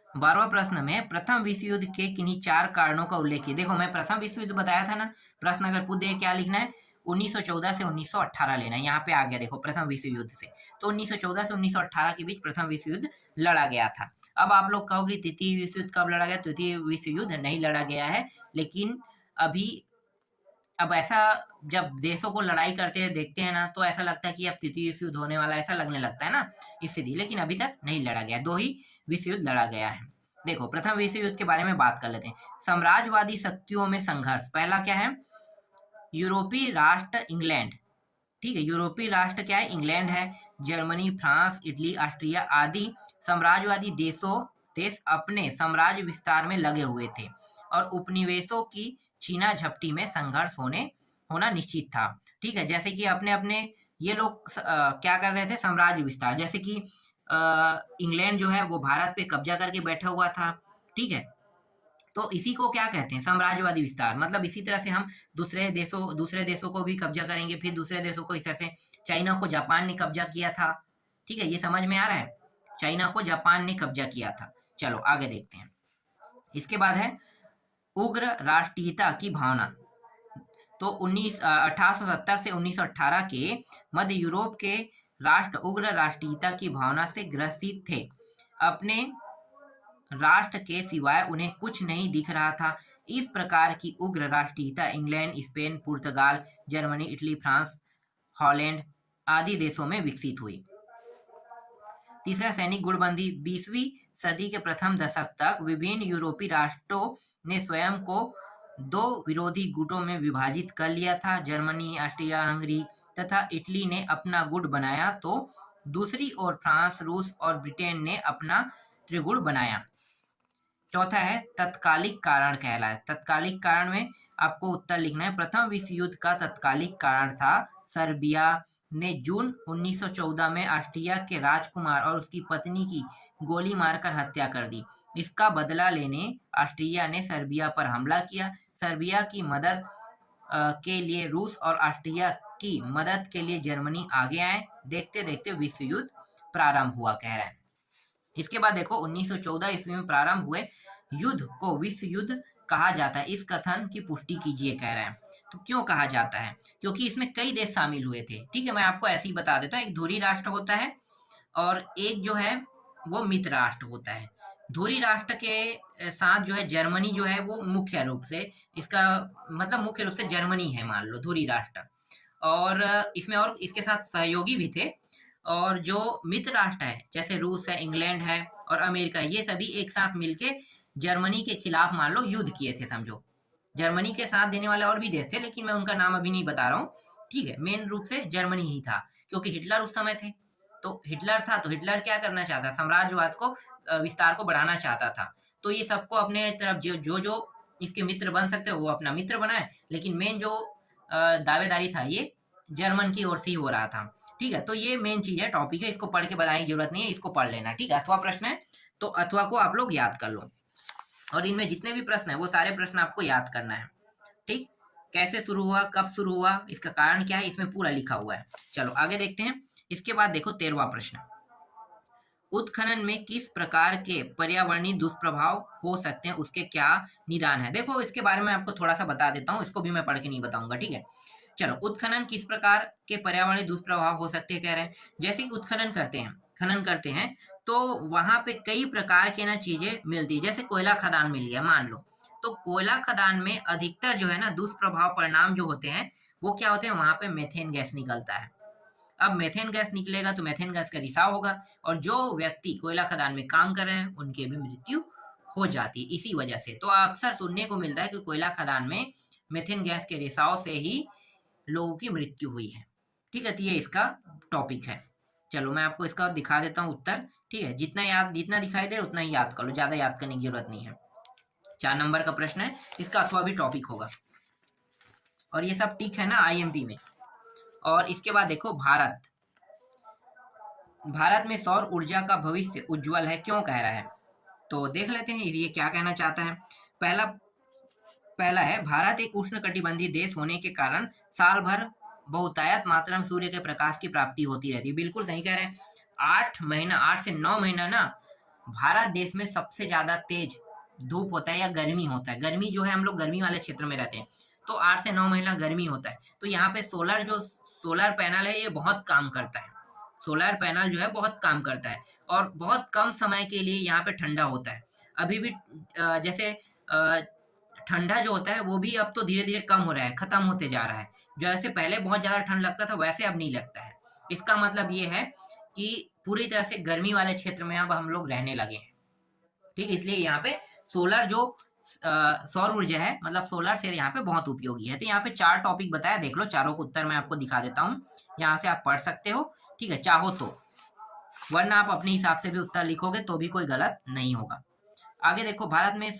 Speaker 1: 12वां प्रश्न में प्रथम विश्व युद्ध के किन्हीं 4 कारणों का उल्लेख किया। देखो मैं प्रथम विश्व युद्ध बताया था ना, प्रश्न अगर पूछ दे क्या लिखना है, 1914 से 1918 लेना है। यहाँ पे आ गया देखो प्रथम विश्व युद्ध से, तो 1914 से 1918 के बीच प्रथम विश्व युद्ध लड़ा गया था। अब आप लोग कहोगे तृतीय विश्व युद्ध कब लड़ा गया? तृतीय विश्व युद्ध नहीं लड़ा गया है, लेकिन अब ऐसा जब देशों को लड़ाई करते हैं देखते हैं ना, तो ऐसा लगता है कि अब तृतीय विश्व युद्ध होने वाला, ऐसा लगने लगता है ना स्थिति, लेकिन अभी तक नहीं लड़ा गया, 2 ही विश्व युद्ध लड़ा गया है। देखो प्रथम विश्व युद्ध के बारे में बात कर लेते हैं। साम्राज्यवादी शक्तियों में संघर्ष, पहला क्या है, यूरोपीय राष्ट्र इंग्लैंड, ठीक है, यूरोपीय राष्ट्र क्या है? इंग्लैंड है। जर्मनी, फ्रांस, इटली, ऑस्ट्रिया आदि साम्राज्यवादी देश अपने साम्राज्य विस्तार में लगे हुए थे और उपनिवेशों की छीना झपटी में संघर्ष होना निश्चित था। ठीक है, जैसे कि अपने ये लोग क्या कर रहे थे? साम्राज्य विस्तार, जैसे कि इंग्लैंड जो है वो भारत पे कब्जा करके बैठा हुआ था, ठीक है, तो इसी को क्या कहते हैं? साम्राज्यवादी विस्तार। मतलब इसी तरह से हम दूसरे देशों को भी कब्जा करेंगे, फिर दूसरे देशों को, इस तरह से चाइना को जापान ने कब्जा किया था, ठीक है, ये समझ में आ रहा है। चाइना को जापान ने कब्जा किया था। चलो आगे देखते हैं। इसके बाद है उग्र राष्ट्रीयता की भावना। तो 1870 से 1918 के मध्य यूरोप के राष्ट्र उग्र राष्ट्रीयता की भावना से ग्रसित थे। अपने राष्ट्र के सिवाय उन्हें कुछ नहीं दिख रहा था। इस प्रकार की उग्र राष्ट्रीयता इंग्लैंड, स्पेन, पुर्तगाल, जर्मनी, इटली, फ्रांस, हॉलैंड आदि देशों में विकसित हुई। तीसरा, सैनिक गुटबंदी। 20वीं सदी के प्रथम दशक तक विभिन्न यूरोपीय राष्ट्रों ने स्वयं को दो विरोधी गुटों में विभाजित कर लिया था। जर्मनी, ऑस्ट्रिया हंगरी तथा इटली ने अपना गुट बनाया, तो दूसरी ओर फ्रांस, रूस और ब्रिटेन ने अपना त्रिगुट बनाया। चौथा है तत्कालिक कारण कहलाए। तत्कालिक कारण में आपको उत्तर लिखना है। प्रथम विश्व युद्ध का तत्कालिक कारण था सर्बिया ने जून 1914 में ऑस्ट्रिया के राजकुमार और उसकी पत्नी की गोली मारकर हत्या कर दी। इसका बदला लेने ऑस्ट्रिया ने सर्बिया पर हमला किया। सर्बिया की मदद के लिए रूस और ऑस्ट्रिया की मदद के लिए जर्मनी आगे आए। देखते देखते विश्व युद्ध प्रारंभ हुआ कह रहे हैं। इसके बाद देखो 1914 ईस्वी में प्रारंभ हुए युद्ध को विश्व युद्ध कहा जाता है। इस कथन की पुष्टि कीजिए कह रहे हैं। तो क्यों कहा जाता है? क्योंकि इसमें कई देश शामिल हुए थे। ठीक है, मैं आपको ऐसे ही बता देता हूँ। एक धुरी राष्ट्र होता है और एक जो है वो मित्र राष्ट्र होता है। धुरी राष्ट्र के साथ जो है जर्मनी जो है वो मुख्य रूप से, इसका मतलब मुख्य रूप से जर्मनी है मान लो धुरी राष्ट्र, और इसमें और इसके साथ सहयोगी भी थे। और जो मित्र राष्ट्र है जैसे रूस है, इंग्लैंड है और अमेरिका, ये सभी एक साथ मिलके जर्मनी के खिलाफ मान लो युद्ध किए थे। समझो जर्मनी के साथ देने वाले और भी देश थे, लेकिन मैं उनका नाम अभी नहीं बता रहा हूँ। ठीक है, मेन रूप से जर्मनी ही था, क्योंकि हिटलर उस समय थे। तो हिटलर था, तो हिटलर क्या करना चाहता? साम्राज्यवाद को विस्तार को बढ़ाना चाहता था। तो ये सबको अपने तरफ जो जो इसके मित्र बन सकते हो वो अपना मित्र बनाए, लेकिन मेन जो दावेदारी था ये जर्मन की ओर से ही हो रहा था। ठीक है, तो ये मेन चीज है, टॉपिक है, इसको पढ़ के बताने की जरूरत नहीं है, इसको पढ़ लेना। ठीक है, अथवा प्रश्न है तो अथवा को आप लोग याद कर लो, और इनमें जितने भी प्रश्न है वो सारे प्रश्न आपको याद करना है। ठीक, कैसे शुरू हुआ, कब शुरू हुआ, इसका कारण क्या है, इसमें पूरा लिखा हुआ है। चलो आगे देखते हैं। इसके बाद देखो 13वां प्रश्न, उत्खनन में किस प्रकार के पर्यावरणीय दुष्प्रभाव हो सकते हैं, उसके क्या निदान है। देखो इसके बारे में आपको थोड़ा सा बता देता हूँ, इसको भी मैं पढ़ के नहीं बताऊंगा। ठीक है, चलो उत्खनन किस प्रकार के पर्यावरणीय दुष्प्रभाव हो सकते हैं कह रहे हैं। जैसे कि उत्खनन करते हैं, खनन करते हैं, तो वहां पे कई प्रकार के ना चीजें मिलती है। जैसे कोयला खदान मिल गया मान लो, तो कोयला खदान में अधिकतर जो है ना दुष्प्रभाव परिणाम जो होते हैं वो क्या होते हैं, वहां पे मेथेन गैस निकलता है। अब मेथेन गैस निकलेगा तो मेथेन गैस का रिसाव होगा, और जो व्यक्ति कोयला खदान में काम कर रहे हैं उनकी भी मृत्यु हो जाती है इसी वजह से। तो अक्सर सुनने को मिलता है कि कोयला खदान में मेथेन गैस के रिसाव से ही लोगों की मृत्यु हुई है। ठीक है, तो ये इसका टॉपिक है। चलो मैं आपको इसका दिखा देता हूँ उत्तर। ठीक है, जितना दिखाई दे उतना ही याद कर लो, ज्यादा याद करने की जरूरत नहीं है। 4 नंबर का प्रश्न है, इसका अथवा भी टॉपिक होगा, और ये सब टिक है ना आईएमपी में। और इसके बाद देखो भारत में सौर ऊर्जा का भविष्य उज्जवल है, क्यों कह रहा है, तो देख लेते हैं ये क्या कहना चाहता है। पहला है, भारत एक उष्णकटिबंधीय देश होने के कारण साल भर बहुतायत मात्रा में सूर्य के प्रकाश की प्राप्ति होती रहती है। बिल्कुल सही कह रहे हैं। 8 से 9 महीना ना भारत देश में सबसे ज्यादा तेज धूप होता है या गर्मी होता है। गर्मी जो है, हम लोग गर्मी वाले क्षेत्र में रहते हैं, तो 8 से 9 महीना गर्मी होता है। तो यहाँ पे सोलर पैनल है ये बहुत काम करता है। सोलर पैनल जो है बहुत काम करता है, और बहुत कम समय के लिए यहाँ पे ठंडा होता है। अभी भी जैसे ठंडा जो होता है वो भी अब तो धीरे धीरे कम हो रहा है, खत्म होते जा रहा है। जैसे पहले बहुत ज्यादा ठंड लगता था वैसे अब नहीं लगता है। इसका मतलब ये है कि पूरी तरह से गर्मी वाले क्षेत्र में अब हम लोग रहने लगे हैं। ठीक, इसलिए यहाँ पे सोलर जो सौर ऊर्जा है, मतलब सोलर सेल यहाँ पे बहुत उपयोगी है। तो यहाँ पे 4 टॉपिक बताया, देख लो, चारों को उत्तर मैं आपको दिखा देता हूँ, यहाँ से आप पढ़ सकते हो। ठीक है, चाहो तो, वरना आप अपने हिसाब से भी उत्तर लिखोगे तो भी कोई गलत नहीं होगा। आगे देखो, भारत में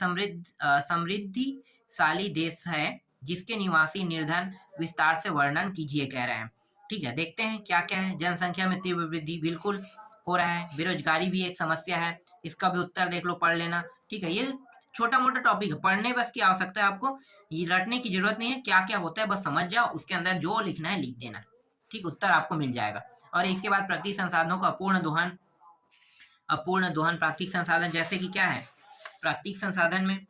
Speaker 1: समृद्धिशाली देश है जिसके निवासी निर्धन, विस्तार से वर्णन कीजिए कह रहे हैं। ठीक है, देखते हैं क्या क्या है। जनसंख्या में तीव्र वृद्धि बिल्कुल हो रहा है, बेरोजगारी भी एक समस्या है, इसका भी उत्तर देख लो, पढ़ लेना। ठीक है, ये छोटा मोटा टॉपिक है, पढ़ने बस की आवश्यकता है आपको, ये रटने की जरूरत नहीं है। क्या क्या होता है बस समझ जाओ, उसके अंदर जो लिखना है लिख देना। ठीक, उत्तर आपको मिल जाएगा। और इसके बाद प्रकृति संसाधनों का अपूर्ण दोहन, अपूर्ण दोहन प्राकृतिक संसाधन, जैसे कि क्या है प्राकृतिक संसाधन में,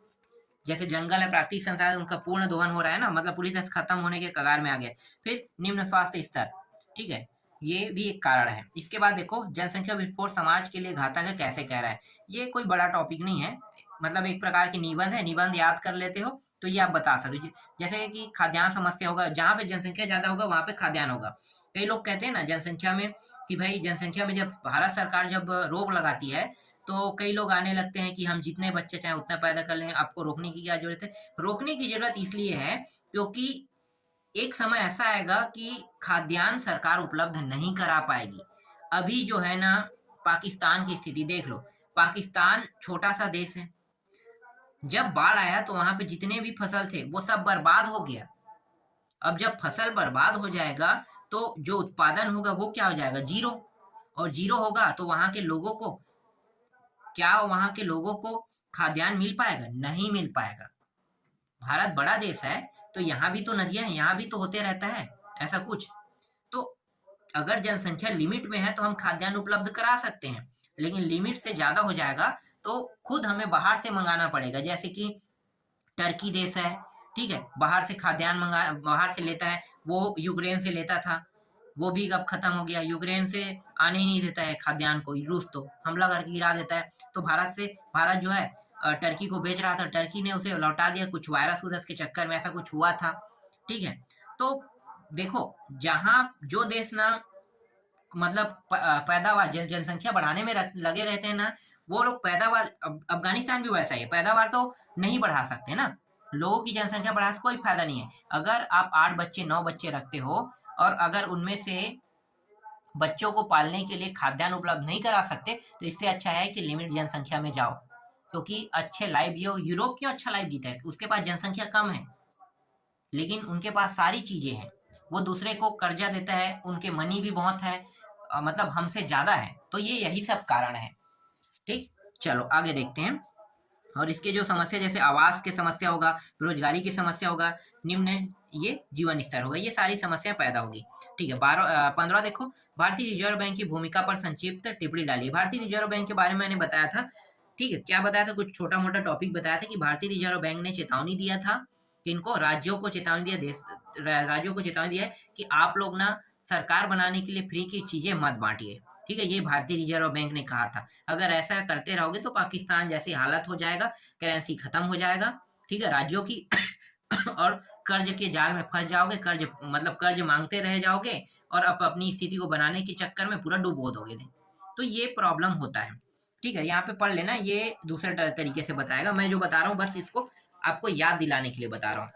Speaker 1: जैसे जंगल है प्राकृतिक संसाधन, उनका पूर्ण दोहन हो रहा है ना, मतलब पूरी तरह से खत्म होने के कगार में आ गया। फिर निम्न स्वास्थ्य स्तर, ठीक है, ये भी एक कारण है। इसके बाद देखो जनसंख्या विस्फोट समाज के लिए घातक है कैसे कह रहा है। ये कोई बड़ा टॉपिक नहीं है, मतलब एक प्रकार की निबंध है, निबंध याद कर लेते हो तो ये आप बता सकते हो। जैसे कि खाद्यान्न समस्या होगा, जहाँ पे जनसंख्या ज्यादा होगा वहां पे खाद्यान्न होगा। कई लोग कहते हैं ना जनसंख्या में कि भाई जनसंख्या में जब भारत सरकार जब रोक लगाती है तो कई लोग आने लगते हैं कि हम जितने बच्चे चाहे उतना पैदा कर लें, आपको रोकने की क्या जरूरत है। रोकने की जरूरत इसलिए है क्योंकि एक समय ऐसा आएगा कि खाद्यान्न सरकार उपलब्ध नहीं करा पाएगी। अभी जो है ना पाकिस्तान की स्थिति देख लो, पाकिस्तान छोटा सा देश है, जब बाढ़ आया तो वहां पे जितने भी फसल थे वो सब बर्बाद हो गया। अब जब फसल बर्बाद हो जाएगा तो जो उत्पादन होगा वो क्या हो जाएगा, जीरो। और जीरो होगा तो वहां के लोगों को क्या, वहां के लोगों को खाद्यान्न मिल पाएगा, नहीं मिल पाएगा। भारत बड़ा देश है तो यहाँ भी तो नदियां हैं, यहाँ भी तो होते रहता है ऐसा कुछ। तो अगर जनसंख्या लिमिट में है तो हम खाद्यान्न उपलब्ध करा सकते हैं, लेकिन लिमिट से ज्यादा हो जाएगा तो खुद हमें बाहर से मंगाना पड़ेगा। जैसे कि टर्की देश है, ठीक है, बाहर से खाद्यान्न मंगा, बाहर से लेता है, वो यूक्रेन से लेता था, वो भी अब खत्म हो गया। यूक्रेन से आने ही नहीं देता है खाद्यान्न को, रूस तो हमला करके गिरा देता है। तो भारत जो है टर्की को बेच रहा था, टर्की ने उसे लौटा दिया, कुछ वायरस के चक्कर में ऐसा कुछ हुआ था, ठीक है। तो देखो जहां जो देश ना मतलब पैदावार जनसंख्या बढ़ाने में लगे रहते हैं ना, वो लोग पैदावार, अफगानिस्तान भी वैसा ही है, पैदावार तो नहीं बढ़ा सकते ना, लोगों की जनसंख्या बढ़ा से कोई फायदा नहीं है। अगर आप 8 बच्चे 9 बच्चे रखते हो और अगर उनमें से बच्चों को पालने के लिए खाद्यान्न उपलब्ध नहीं करा सकते तो इससे अच्छा है कि लिमिट जनसंख्या में जाओ, क्योंकि अच्छे लाइफ जियो। यूरोप क्यों अच्छा लाइफ जीता है, उसके पास जनसंख्या कम है लेकिन उनके पास सारी चीजें हैं, वो दूसरे को कर्जा देता है, उनके मनी भी बहुत है, मतलब हमसे ज्यादा है। तो ये यही सब कारण है, ठीक। चलो आगे देखते हैं। और इसके जो समस्या जैसे आवास की समस्या होगा, बेरोजगारी की समस्या होगा, निम्न ये जीवन स्तर होगा, ये सारी समस्या पैदा होगी, ठीक है। 15 देखो, भारतीय रिजर्व बैंक की भूमिका पर संक्षिप्त टिप्पणी डाली। भारतीय रिजर्व बैंक के बारे में मैंने बताया था, ठीक है, क्या बताया था, कुछ छोटा मोटा टॉपिक बताया था कि भारतीय रिजर्व बैंक ने चेतावनी दिया था कि इनको राज्यों को चेतावनी दिया, राज्यों को चेतावनी दिया है कि आप लोग ना सरकार बनाने के लिए फ्री की चीजें मत बांटिए, ठीक है। ये भारतीय रिजर्व बैंक ने कहा था। अगर ऐसा करते रहोगे तो पाकिस्तान जैसी हालत हो जाएगा, करेंसी खत्म हो जाएगा, ठीक है, राज्यों की और कर्ज के जाल में फंस जाओगे, कर्ज मतलब कर्ज मांगते रह जाओगे और आप अपनी स्थिति को बनाने के चक्कर में पूरा डूबो दोगे। तो ये प्रॉब्लम होता है, ठीक है। यहाँ पे पढ़ लेना, ये दूसरे तरीके से बताएगा, मैं जो बता रहा हूँ बस इसको आपको याद दिलाने के लिए बता रहा हूँ।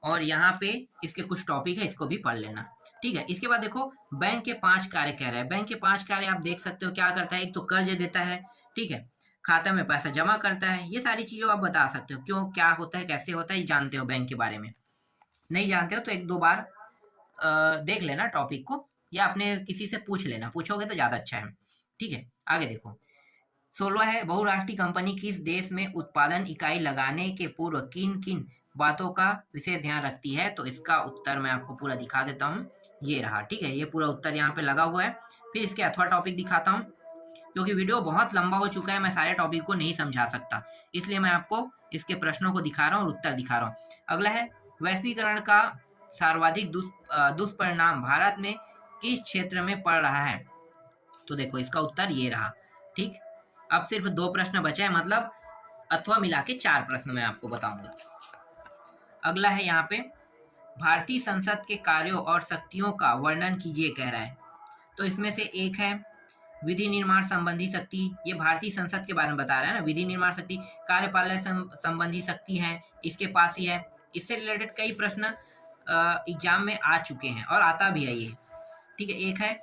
Speaker 1: और यहाँ पे इसके कुछ टॉपिक है, इसको भी पढ़ लेना, ठीक है। इसके बाद देखो बैंक के 5 कार्य कह रहा है। बैंक के 5 कार्य आप देख सकते हो क्या करता है, एक तो कर्ज देता है, ठीक है, खाते में पैसा जमा करता है, ये सारी चीजों आप बता सकते हो क्यों क्या होता है कैसे होता है, जानते हो बैंक के बारे में। नहीं जानते हो तो 1-2 बार देख लेना टॉपिक को, या अपने किसी से पूछ लेना, पूछोगे तो ज्यादा अच्छा है, ठीक है। आगे देखो 16 है, बहुराष्ट्रीय कंपनी किस देश में उत्पादन इकाई लगाने के पूर्व किन किन बातों का विशेष ध्यान रखती है। तो इसका उत्तर मैं आपको पूरा दिखा देता हूँ, ये रहा, ठीक है, ये पूरा उत्तर यहाँ पे लगा हुआ है। फिर इसके अथवा टॉपिक दिखाता हूँ, क्योंकि वीडियो बहुत लंबा हो चुका है, मैं सारे टॉपिक को नहीं समझा सकता, इसलिए मैं आपको इसके प्रश्नों को दिखा रहा हूँ और उत्तर दिखा रहा हूँ। अगला है वैश्वीकरण का सर्वाधिक दुष्परिणाम भारत में किस क्षेत्र में पड़ रहा है। तो देखो इसका उत्तर ये रहा, ठीक। अब सिर्फ 2 प्रश्न बचे हैं, मतलब अथवा मिला के 4 प्रश्न मैं आपको बताऊंगा। अगला है यहाँ पे भारतीय संसद के कार्यों और शक्तियों का वर्णन कीजिए कह रहा है। तो इसमें से एक है विधि निर्माण संबंधी शक्ति, ये भारतीय संसद के बारे में बता रहा है ना, विधि निर्माण शक्ति। कार्यपालय संबंधी शक्ति है, इसके पास ही है। इससे रिलेटेड कई प्रश्न एग्जाम में आ चुके हैं और आता भी है ये, ठीक है। एक है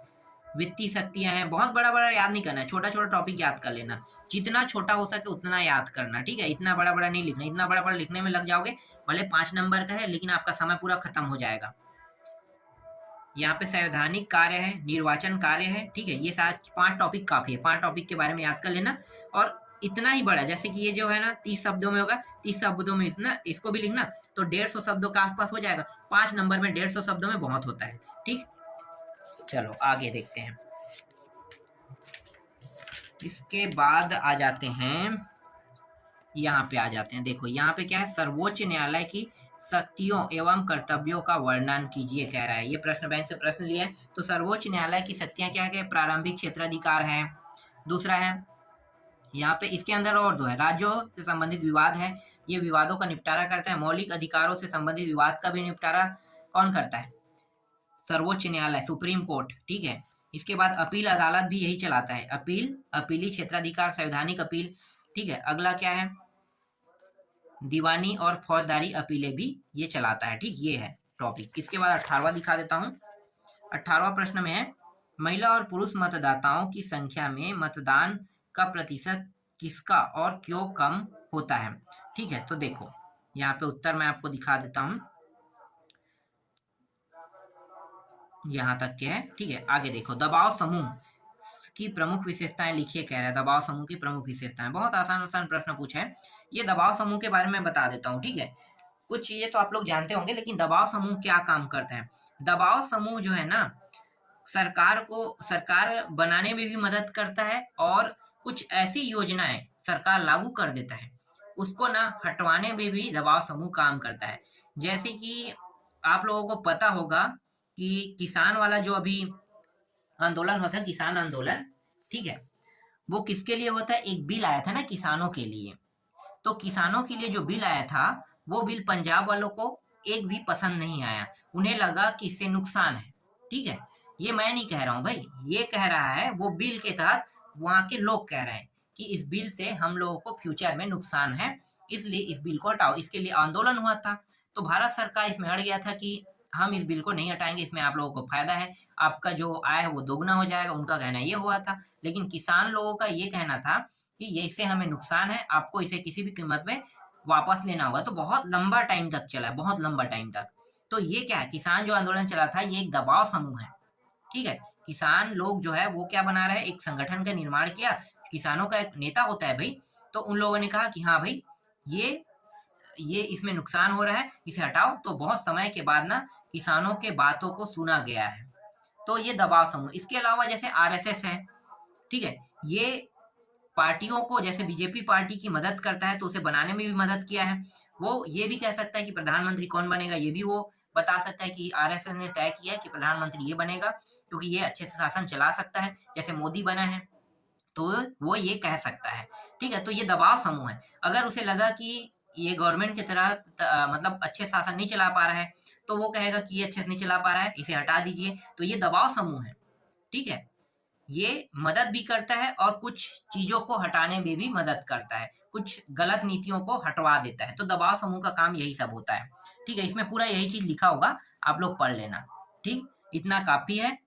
Speaker 1: वित्तीय शक्तियां हैं, बहुत बड़ा बड़ा याद नहीं करना है, छोटा छोटा टॉपिक याद कर लेना, जितना छोटा हो सके उतना याद करना, ठीक है। इतना बड़ा बड़ा नहीं लिखना, इतना बड़ा बड़ा लिखने में लग जाओगे, भले 5 नंबर का है लेकिन आपका समय पूरा खत्म हो जाएगा। यहाँ पे संवैधानिक कार्य है, निर्वाचन कार्य है, ठीक है। ये 5 टॉपिक काफी है, 5 टॉपिक के बारे में याद कर लेना। और इतना ही बड़ा, जैसे कि ये जो है ना 30 शब्दों में होगा, 30 शब्दों में इसको भी लिखना तो 150 शब्दों के आसपास हो जाएगा। 5 नंबर में 150 शब्दों में बहुत होता है, ठीक। चलो आगे देखते हैं। इसके बाद आ जाते हैं, यहाँ पे आ जाते हैं। देखो यहाँ पे क्या है, सर्वोच्च न्यायालय की शक्तियों एवं कर्तव्यों का वर्णन कीजिए कह रहा है। ये प्रश्न बैंक से प्रश्न लिया है। तो सर्वोच्च न्यायालय की शक्तियां क्या है, प्रारंभिक क्षेत्राधिकार है। दूसरा है यहाँ पे, इसके अंदर और दो है, राज्यों से संबंधित विवाद है, ये विवादों का निपटारा करता है। मौलिक अधिकारों से संबंधित विवाद का भी निपटारा कौन करता है, सर्वोच्च न्यायालय, सुप्रीम कोर्ट, ठीक है। इसके बाद अपील अदालत भी यही चलाता है, अपीली क्षेत्राधिकार, संवैधानिक अपील, ठीक है। अगला क्या है, दीवानी और फौजदारी अपीलें भी ये चलाता है, ठीक। ये है टॉपिक। इसके बाद 18वां दिखा देता हूँ। 18वां प्रश्न में है, महिला और पुरुष मतदाताओं की संख्या में मतदान का प्रतिशत किसका और क्यों कम होता है, ठीक है। तो देखो यहाँ पे उत्तर मैं आपको दिखा देता हूँ, यहाँ तक के है, ठीक है। आगे देखो, दबाव समूह की प्रमुख विशेषताएं लिखिए कह रहा है। दबाव समूह की प्रमुख विशेषताएं, बहुत आसान आसान प्रश्न पूछा है। ये दबाव समूह के बारे में बता देता हूँ, ठीक है। कुछ चीजें तो आप लोग जानते होंगे, लेकिन दबाव समूह क्या काम करता है। दबाव समूह जो है ना, सरकार बनाने में भी मदद करता है, और कुछ ऐसी योजनाएं सरकार लागू कर देता है, उसको ना हटवाने में भी दबाव समूह काम करता है। जैसे कि आप लोगों को पता होगा कि किसान वाला जो अभी आंदोलन होता है, किसान आंदोलन, ठीक है, वो किसके लिए होता है, एक बिल आया था ना किसानों के लिए। तो किसानों के लिए जो बिल आया था, वो बिल पंजाब वालों को एक भी पसंद नहीं आया। उन्हें लगा कि इससे नुकसान है, ठीक है। ये मैं नहीं कह रहा हूं भाई, ये कह रहा है वो बिल के तहत वहां के लोग कह रहे हैं कि इस बिल से हम लोगों को फ्यूचर में नुकसान है, इसलिए इस बिल को हटाओ। इसके लिए आंदोलन हुआ था। तो भारत सरकार इसमें अड़ गया था कि हम इस बिल को नहीं हटाएंगे, इसमें आप लोगों को फायदा है, आपका जो आय है वो दोगुना हो जाएगा। उनका कहना ये हुआ था। लेकिन किसान लोगों का ये कहना था कि ये इससे हमें नुकसान है, आपको इसे किसी भी कीमत में वापस लेना होगा। तो बहुत लंबा टाइम तक चला, बहुत लंबा टाइम तक। तो ये क्या है, किसान जो आंदोलन चला था, ये एक दबाव समूह है, ठीक है। किसान लोग जो है वो क्या बना रहे हैं, एक संगठन का निर्माण किया, किसानों का एक नेता होता है भाई। तो उन लोगों ने कहा कि हाँ भाई, ये इसमें नुकसान हो रहा है, इसे हटाओ। तो बहुत समय के बाद ना किसानों के बातों को सुना गया है। तो ये दबाव समूह। इसके अलावा जैसे आरएसएस है, ठीक है, ये पार्टियों को, जैसे बीजेपी पार्टी की मदद करता है, तो उसे बनाने में भी मदद किया है। वो ये भी कह सकता है कि प्रधानमंत्री कौन बनेगा, ये भी वो बता सकता है कि आरएसएस ने तय किया है कि प्रधानमंत्री ये बनेगा, क्योंकि ये अच्छे से शासन चला सकता है, जैसे मोदी बना है। तो वो ये कह सकता है, ठीक है। तो ये दबाव समूह है। अगर उसे लगा कि ये गवर्नमेंट की तरह मतलब अच्छे शासन नहीं चला पा रहा है, तो वो कहेगा कि ये अच्छे से नहीं चला पा रहा है, इसे हटा दीजिए। तो ये दबाव समूह है, ठीक है। ये मदद भी करता है और कुछ चीजों को हटाने में भी मदद करता है, कुछ गलत नीतियों को हटवा देता है। तो दबाव समूह का काम यही सब होता है, ठीक है। इसमें पूरा यही चीज लिखा होगा, आप लोग पढ़ लेना, ठीक। इतना काफी है।